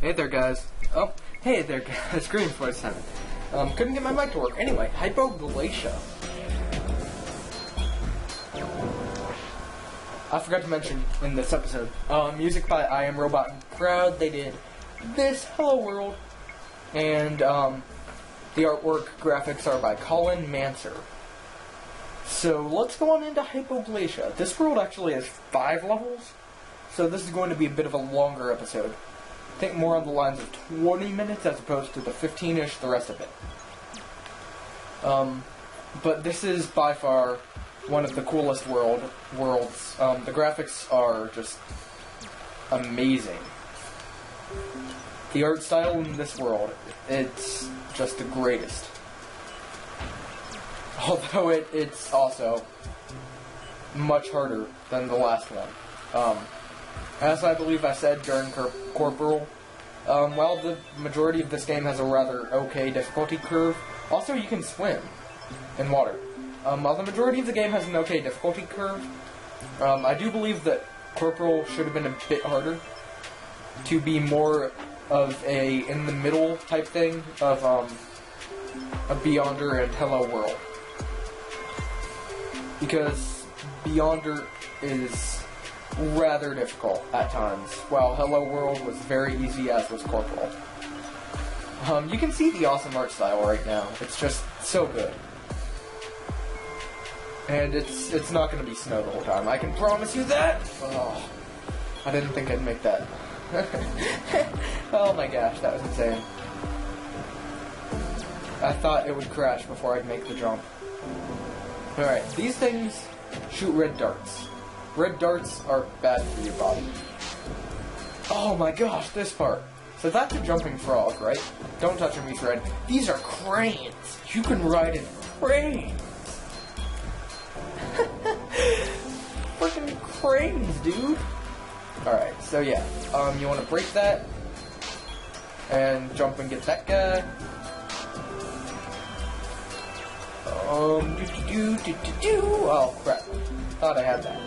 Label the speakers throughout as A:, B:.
A: Hey there, guys. Oh, hey there, guys. Green47. Couldn't get my mic to work. Anyway, Hypoglacia. I forgot to mention in this episode, music by I Am Robot and Crowd. They did this Hello World, and the artwork graphics are by Colin Manser. So let's go on into Hypoglacia. This world actually has 5 levels, so this is going to be a bit of a longer episode. I think more on the lines of 20 minutes as opposed to the 15-ish the rest of it. But this is by far one of the coolest worlds. The graphics are just amazing. The art style in this world, it's just the greatest. Although it's also much harder than the last one. As I believe I said during Corporal, while the majority of this game has a rather okay difficulty curve, also you can swim in water. While the majority of the game has an okay difficulty curve, I do believe that Corporal should have been a bit harder to be more of a in-the-middle type thing of a Beyonder and Hello World. Because Beyonder is rather difficult at times, while Hello World was very easy, as was Corporal. You can see the awesome art style right now. It's just so good. And it's not going to be snow the whole time. I can promise you that! Oh, I didn't think I'd make that. Oh my gosh, that was insane. I thought it would crash before I'd make the jump. Alright, these things shoot red darts. Red darts are bad for your body. Oh my gosh, this part. So that's a jumping frog, right? Don't touch him, he's red. These are cranes! You can ride in cranes! Freaking cranes, dude! Alright, so yeah. You want to break that. And jump and get that guy. Oh crap. Thought I had that.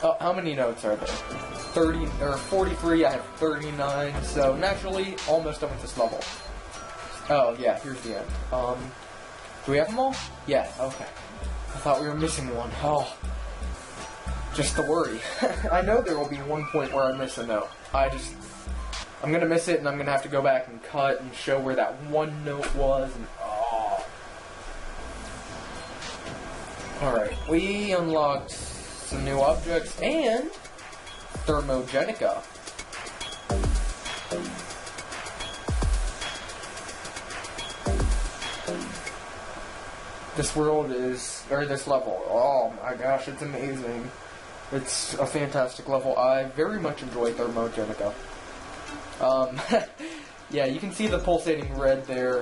A: Oh, how many notes are there? 30, or 43, I have 39, so naturally, almost done with this level. Oh, yeah, here's the end. Do we have them all? Yeah, okay. I thought we were missing one. Oh. Just the worry. I know there will be one point where I miss a note. I'm gonna miss it, and I'm gonna have to go back and cut and show where that one note was, and oh. Alright, we unlocked some new objects, and Thermogenica. This world is, or this level, oh my gosh, it's amazing. It's a fantastic level. I very much enjoy Thermogenica. Yeah, you can see the pulsating red there.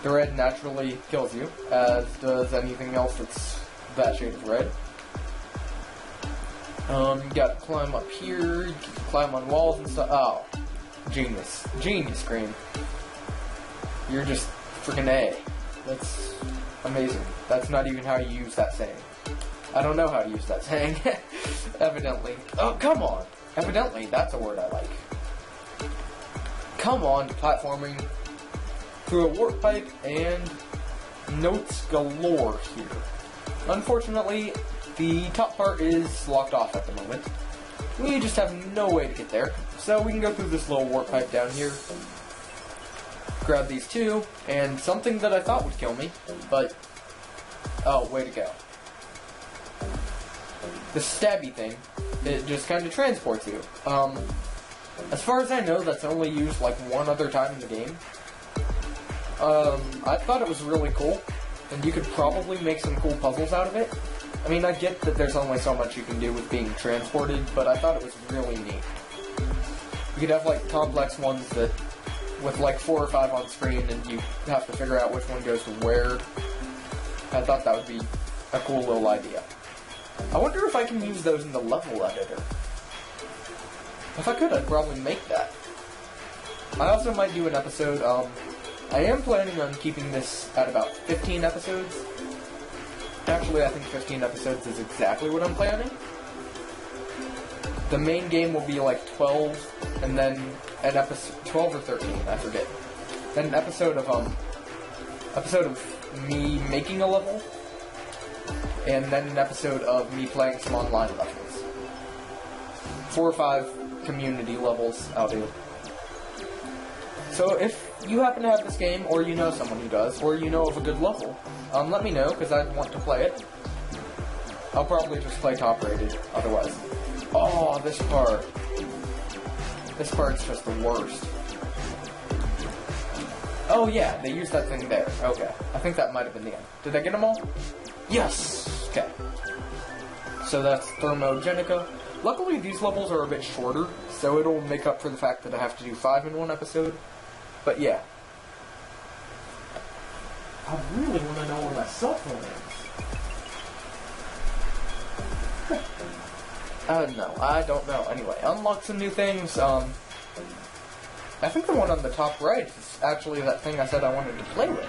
A: The red naturally kills you, as does anything else that's that shade of red. You gotta climb up here, you can climb on walls and stuff. Oh, genius. Genius, Green. You're just freaking A. That's amazing. That's not even how you use that saying. I don't know how to use that saying. Evidently. Oh, come on. Evidently, that's a word I like. Come on to platforming through a warp pipe and notes galore here. Unfortunately, the top part is locked off at the moment. We just have no way to get there, so we can go through this little warp pipe down here, grab these two, and something that I thought would kill me, but, oh, way to go. The stabby thing, it just kind of transports you. As far as I know, that's only used like one other time in the game. I thought it was really cool, and you could probably make some cool puzzles out of it. I mean, I get that there's only so much you can do with being transported, but I thought it was really neat. You could have, like, complex ones that, with, like, 4 or 5 on screen, and you have to figure out which one goes to where. I thought that would be a cool little idea. I wonder if I can use those in the level editor. If I could, I'd probably make that. I also might do an episode, I am planning on keeping this at about 15 episodes. Actually, I think 15 episodes is exactly what I'm planning. The main game will be like 12, and then an episode 12 or 13, I forget. Then an episode of me making a level, and then an episode of me playing some online levels. 4 or 5 community levels I'll do. So if you happen to have this game, or you know someone who does, or you know of a good level, let me know, because I want to play it. I'll probably just play top rated, otherwise. Oh, this part. This part's just the worst. Oh yeah, they used that thing there. Okay. I think that might have been the end. Did I get them all? Yes! Okay. So that's Thermogenica. Luckily, these levels are a bit shorter, so it'll make up for the fact that I have to do 5 in one episode. But yeah. I really want to know where my cell phone is. No, I don't know. Anyway, unlock some new things. I think the one on the top right is actually that thing I said I wanted to play with.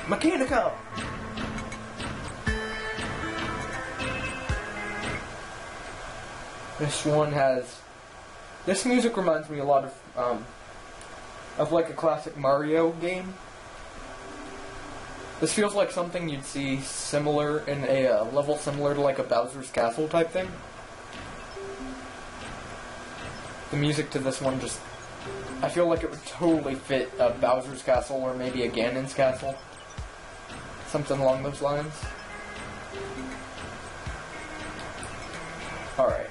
A: Mechanica! This one has... This music reminds me a lot of like a classic Mario game. This feels like something you'd see similar in a level similar to like a Bowser's Castle type thing. The music to this one just... I feel like it would totally fit a Bowser's Castle or maybe a Ganon's Castle. Something along those lines. Alright.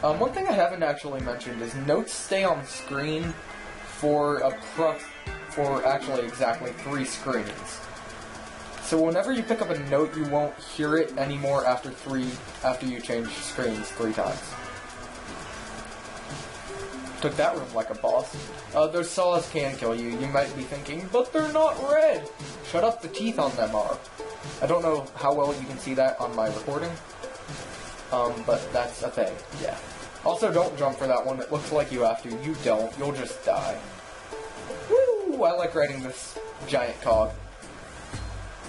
A: One thing I haven't actually mentioned is notes stay on screen for actually exactly 3 screens. So whenever you pick up a note, you won't hear it anymore after you change screens 3 times. Took that room like a boss. Those saws can kill you. You might be thinking, but they're not red! Shut up, the teeth on them are. I don't know how well you can see that on my recording. But that's a thing, yeah. Also, don't jump for that one. It looks like you have to. You don't. You'll just die. Woo! I like riding this giant cog.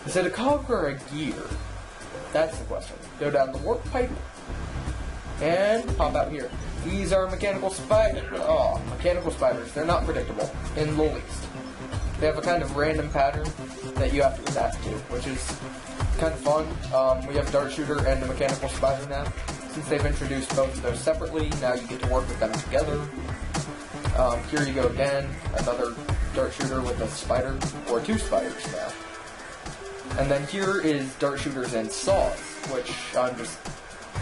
A: Is it a cog or a gear? That's the question. Go down the warp pipe. And pop out here. These are mechanical spiders. Oh, mechanical spiders. They're not predictable, in the least. They have a kind of random pattern that you have to adapt to, which is kind of fun. We have Dart Shooter and the mechanical spider now. Since they've introduced both of those separately, now you get to work with them together. Here you go again, another Dart Shooter with a spider, or 2 spiders now. And then here is Dart Shooters and saws, which I'm just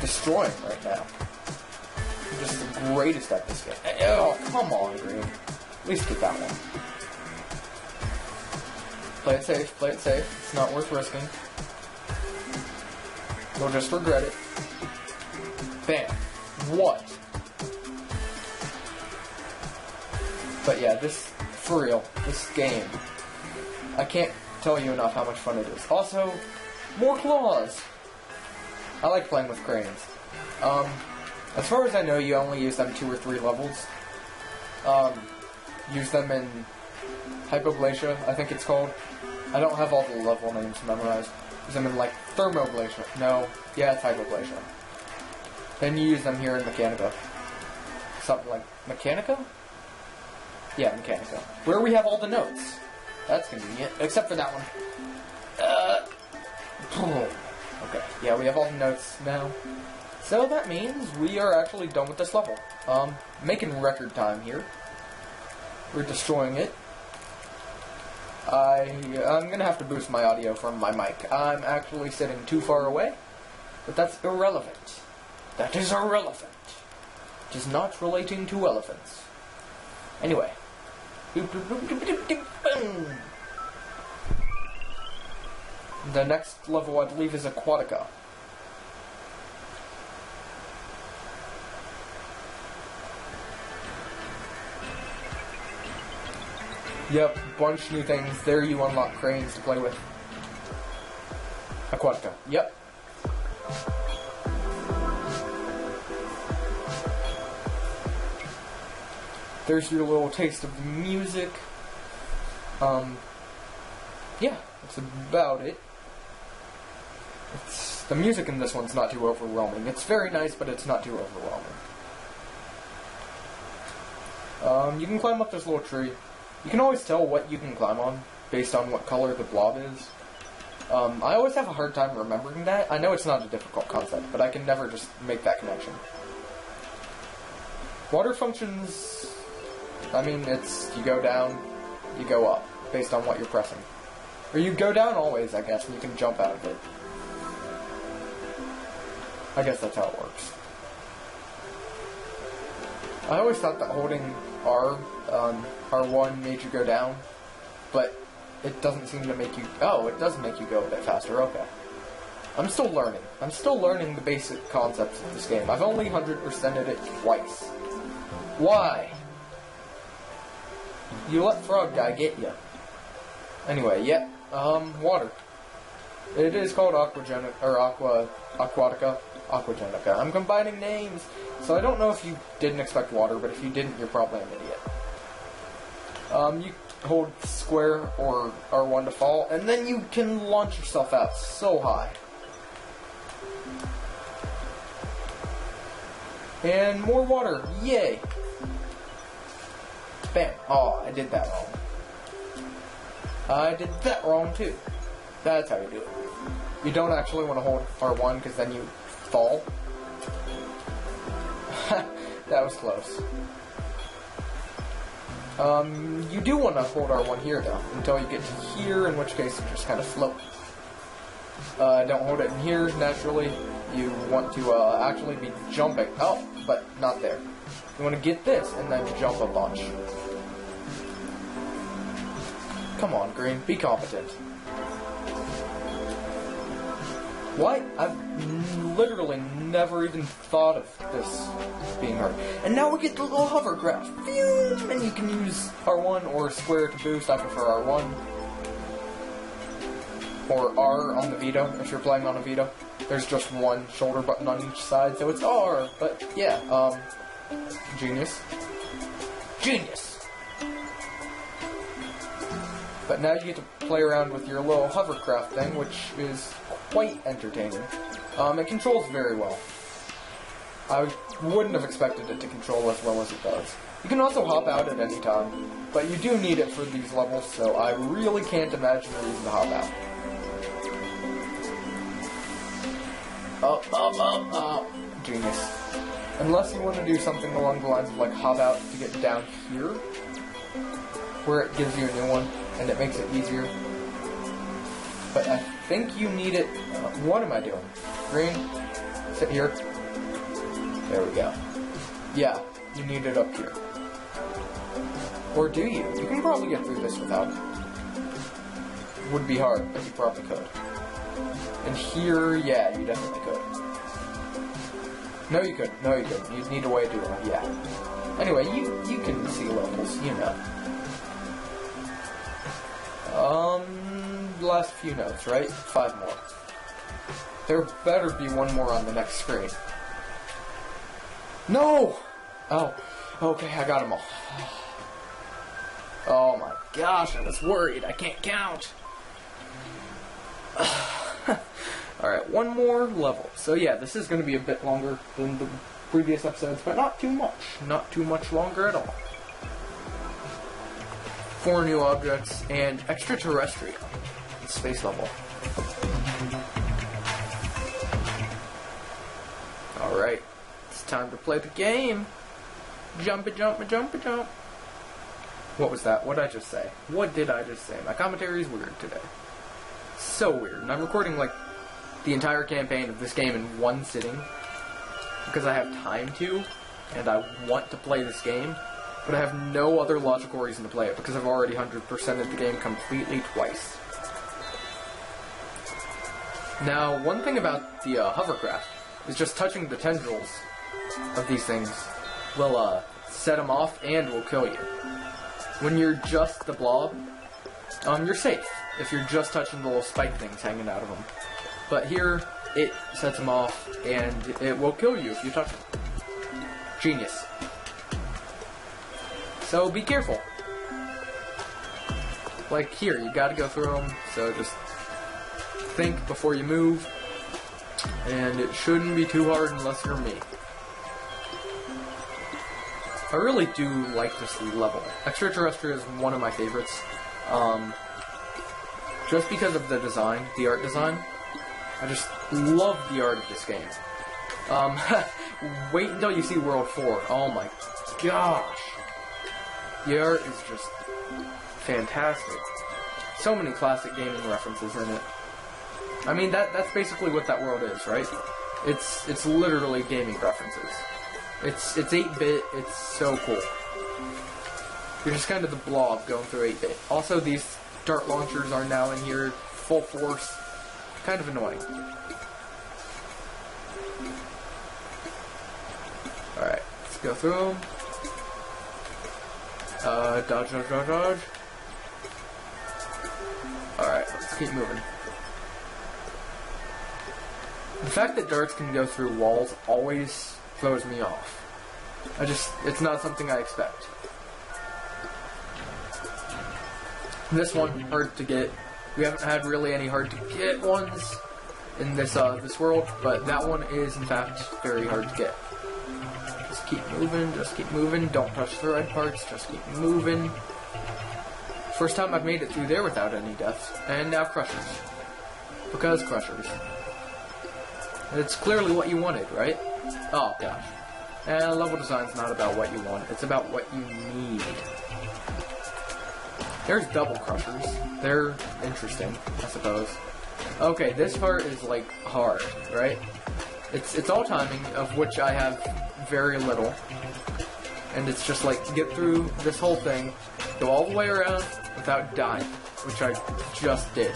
A: destroying right now. I'm just the greatest at this game. Oh, come on, Green. At least get that one. Play it safe, play it safe. It's not worth risking. You'll just regret it. Bam. What? But yeah, this, for real, this game, I can't tell you enough how much fun it is. Also, more claws! I like playing with cranes. As far as I know, you only use them 2 or 3 levels. Use them in Hypoglacia, I think it's called. I don't have all the level names memorized. Use them in, like, Thermoglacia. No, yeah, it's Hypoglacia. Then you use them here in Mechanica. Something like Mechanica? Yeah, Mechanica. Where we have all the notes. That's convenient. Except for that one. Okay, yeah, we have all the notes now. So that means we are actually done with this level. Making record time here. We're destroying it. I'm gonna have to boost my audio from my mic. I'm actually sitting too far away, but that's irrelevant. That is irrelevant. It is not relating to elephants. Anyway. The next level, I believe, is Aquatica. Yep, bunch new things. There you unlock cranes to play with. Aquatica. Yep. There's your little taste of the music. Yeah, that's about it. The music in this one's not too overwhelming. It's very nice, but it's not too overwhelming. You can climb up this little tree. You can always tell what you can climb on based on what color the blob is. I always have a hard time remembering that. I know it's not a difficult concept, but I can never just make that connection. Water functions, I mean, it's you go down, you go up, based on what you're pressing. Or you go down always, I guess, and you can jump out of it. I guess that's how it works. I always thought that holding R1 made you go down, but it doesn't seem to make you... Oh, it does make you go a bit faster, okay. I'm still learning. I'm still learning the basic concepts of this game. I've only 100%ed it twice. Why? You let Frog Guy get you. Anyway, yeah, water. It is called Aquagenica, or Aquatica. Aquagenica. I'm combining names, so I don't know if you didn't expect water, but if you didn't, you're probably an idiot. You hold square or R1 to fall, and then you can launch yourself out so high. And more water, yay! Bam. Oh, I did that wrong. I did that wrong too. That's how you do it. You don't actually want to hold R1 because then you fall. That was close. You do want to hold R1 here though, until you get to here, in which case you just kind of float. Don't hold it in here, naturally. You want to actually be jumping. Oh, but not there. You want to get this and then jump a bunch. Come on, Green, be competent. What? I've literally never even thought of this being hard. And now we get the little hovercraft. Phew! And you can use R1 or square to boost. I prefer R1. Or R on the Vita, if you're playing on a Vita. There's just one shoulder button on each side, so it's R. But, yeah, genius. Genius! But now you get to play around with your little hovercraft thing, which is quite entertaining. It controls very well. I wouldn't have expected it to control as well as it does. You can also hop out at any time, but you do need it for these levels, so I really can't imagine a reason to hop out. Up. Genius. Unless you want to do something along the lines of like hop out to get down here, where it gives you a new one, and it makes it easier. But I think you need it... what am I doing? Green, sit here. There we go. Yeah, you need it up here. Or do you? You can probably get through this without it. Would be hard, but you probably could. And here, yeah, you definitely could. No, you couldn't. No, you couldn't. You'd need a way to do it. Yeah. Anyway, you can see levels, you know. Last few notes, right? 5 more. There better be one more on the next screen. No! Oh, okay, I got them all. Oh my gosh, I was worried. I can't count. Alright, one more level. So yeah, this is going to be a bit longer than the previous episodes, but not too much. Not too much longer at all. 4 new objects, and extraterrestrial. Space level. Alright, it's time to play the game. Jump. What was that? What did I just say? What did I just say? My commentary is weird today. So weird. And I'm recording like the entire campaign of this game in one sitting because I have time to, and I want to play this game, but I have no other logical reason to play it because I've already 100%ed the game completely twice. Now, one thing about the hovercraft is just touching the tendrils of these things will set them off and will kill you. When you're just the blob, you're safe if you're just touching the little spike things hanging out of them. But here, it sets them off and it will kill you if you touch them. Genius. So be careful. Like here, you gotta go through them, so just think before you move, and it shouldn't be too hard unless you're me. I really do like this level. Extraterrestrial is one of my favorites. Just because of the design, the art design. I just love the art of this game. Wait until you see World 4. Oh my gosh. The art is just fantastic. So many classic gaming references in it. I mean, that's basically what that world is, right? It's literally gaming references. It's 8-bit, it's so cool. You're just kind of the blob going through 8-bit. Also, these dart launchers are now in here, full force. Kind of annoying. Alright, let's go through them. Dodge, dodge, dodge, dodge. Alright, let's keep moving. The fact that darts can go through walls always throws me off. It's not something I expect. This one, hard to get. We haven't had really any hard to get ones in this this world, but that one is in fact very hard to get. Just keep moving, don't touch the red parts, just keep moving. First time I've made it through there without any deaths. And now Crushers. Because Crushers. It's clearly what you wanted, right? Oh gosh. And level design's not about what you want, it's about what you need. There's double Crushers. They're interesting, I suppose. Okay, this part is like hard, right? It's all timing, of which I have very little. And it's just like, get through this whole thing, go all the way around without dying, which I just did.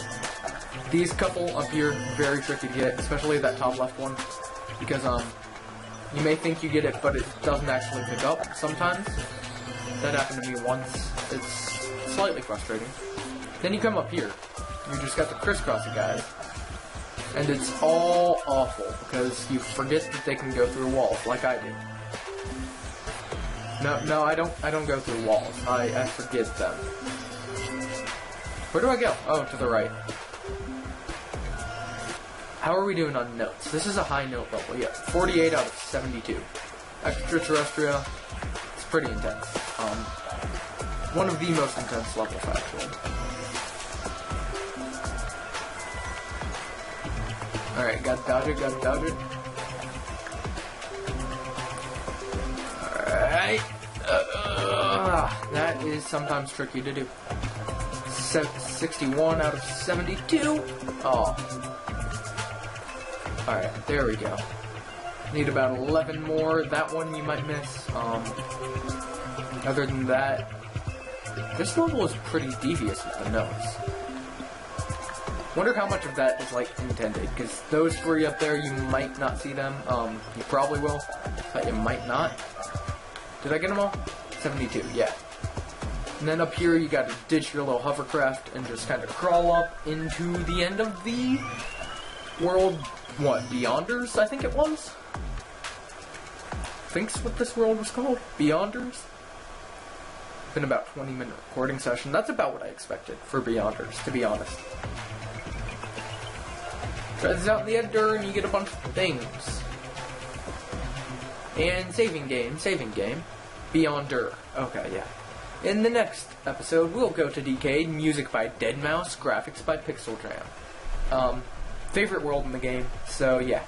A: These couple up here, very tricky to get, especially that top left one, because you may think you get it, but it doesn't actually pick up sometimes. That happened to me once. It's slightly frustrating. Then you come up here, you just got the crisscrossy guys, and it's all awful because you forget that they can go through walls like I do. No, I don't go through walls. I forget them. Where do I go? Oh, to the right. How are we doing on notes? This is a high note level. Yeah, 48 out of 72. Extraterrestrial. It's pretty intense. One of the most intense levels, actually. Alright, gotta dodge it, gotta dodge it. Alright. That is sometimes tricky to do. 61 out of 72. Oh. Alright, there we go. Need about 11 more. That one you might miss. Other than that, this level is pretty devious with the notes. Wonder how much of that is like intended, because those three up there, you might not see them. You probably will, but you might not. Did I get them all? 72, yeah. And then up here, you gotta ditch your little hovercraft and just kind of crawl up into the end of the world. What, Beyonders, I think it was? Think's what this world was called? Beyonders? Been about 20-minute recording session. That's about what I expected for Beyonders, to be honest. Try this out in the editor and you get a bunch of things. And saving game. Beyonder. Okay, yeah. In the next episode, we'll go to Decade, music by Deadmau5, graphics by Pixel Jam. Favorite world in the game, so yeah.